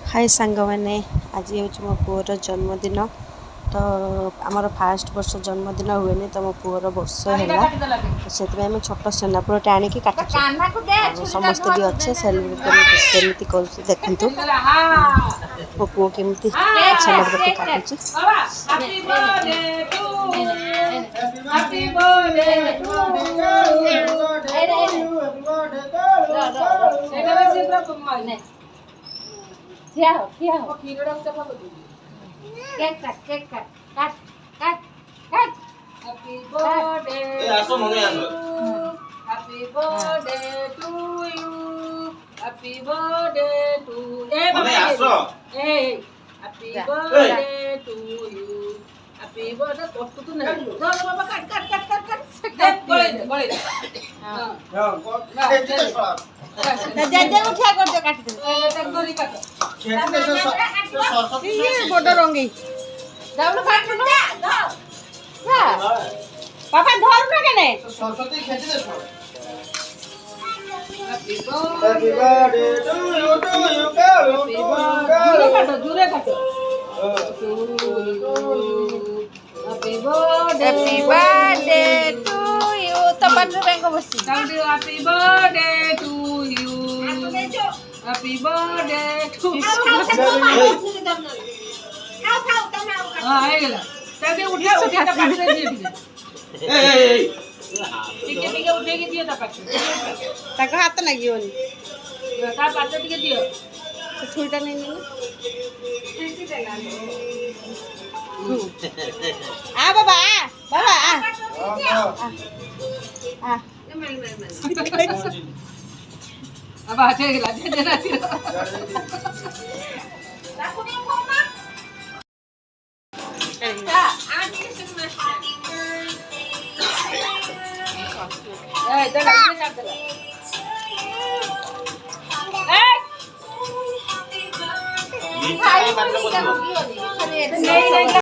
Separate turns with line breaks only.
हाय सांग मैंने आज हूँ मो पुअर जन्मदिन तो आमर फास्ट वर्ष जन्मदिन हुए तो मो पुअर वर्ष है से छोट सेनापुरटे आणिकी काटुचे समस्त भी अच्छे सेलिब्रेट केमी कर देखु मो पुओ केमी सेनापुरटे काटुचे
क्या हो केक काट हैप्पी बर्थडे
आसो मने आसो
happy birthday to you happy birthday to ए
मने आसो
ए happy birthday to you happy birthday कष्ट तो नहीं चल बाबा काट गोले हां जय उठा कर दे काट दे गोली काट ये बड़ रंगी जाऊन काट लो पापा धर ना केने
सरस्वती खेती दे
हैप्पी
बर्थडे टू यू
जुरे काटो हैप्पी बर्थडे टू यू तो बन बैंक बसी happy birthday to you happy birthday to हां आ गेला तबे उठा उठा काट दे दिए
ए
टिके उठे के दियो ता पाछ
ताको हाथ लागियोनी
ता पाछ टिके दियो
तो छुईटा नहीं आ बाबा आ
अब आ जाएगा दे देना ए दे
मीठा मतलब
नहीं